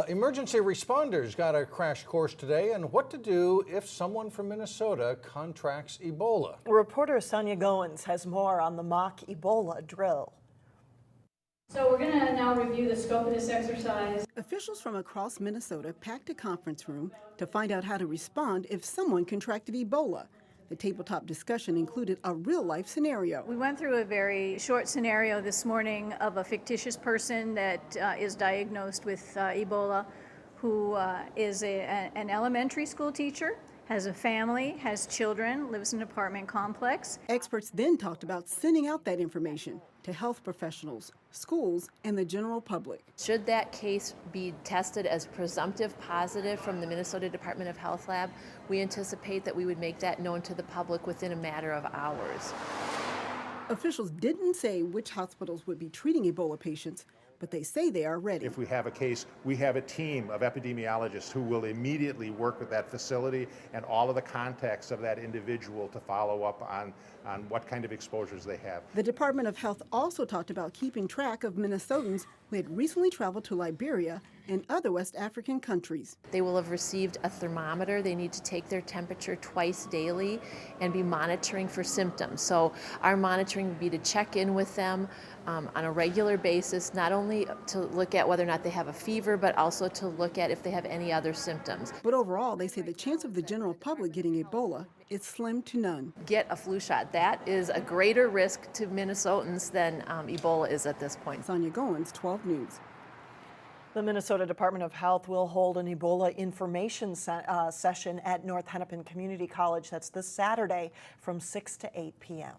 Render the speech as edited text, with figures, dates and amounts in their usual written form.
Emergency responders got a crash course today on what to do if someone from Minnesota contracts Ebola. Reporter Sonia Goins has more on the mock Ebola drill. So we're going to now review the scope of this exercise. Officials from across Minnesota packed a conference room to find out how to respond if someone contracted Ebola. The tabletop discussion included a real-life scenario. We went through a very short scenario this morning of a fictitious person that is diagnosed with Ebola, who is an elementary school teacher, has a family, has children, lives in an apartment complex. Experts then talked about sending out that information to health professionals, schools, and the general public. Should that case be tested as presumptive positive from the Minnesota Department of Health lab, we anticipate that we would make that known to the public within a matter of hours. Officials didn't say which hospitals would be treating Ebola patients, but they say they are ready. If we have a case, we have a team of epidemiologists who will immediately work with that facility and all of the contacts of that individual to follow up on what kind of exposures they have. The Department of Health also talked about keeping track of Minnesotans who had recently traveled to Liberia and other West African countries. They will have received a thermometer. They need to take their temperature twice daily and be monitoring for symptoms. So our monitoring would be to check in with them on a regular basis, not only to look at whether or not they have a fever, but also to look at if they have any other symptoms. But overall, they say the chance of the general public getting Ebola is slim to none. Get a flu shot. That is a greater risk to Minnesotans than Ebola is at this point. Sonia Goins, 12 News. The Minnesota Department of Health will hold an Ebola information session at North Hennepin Community College. That's this Saturday from 6 to 8 p.m.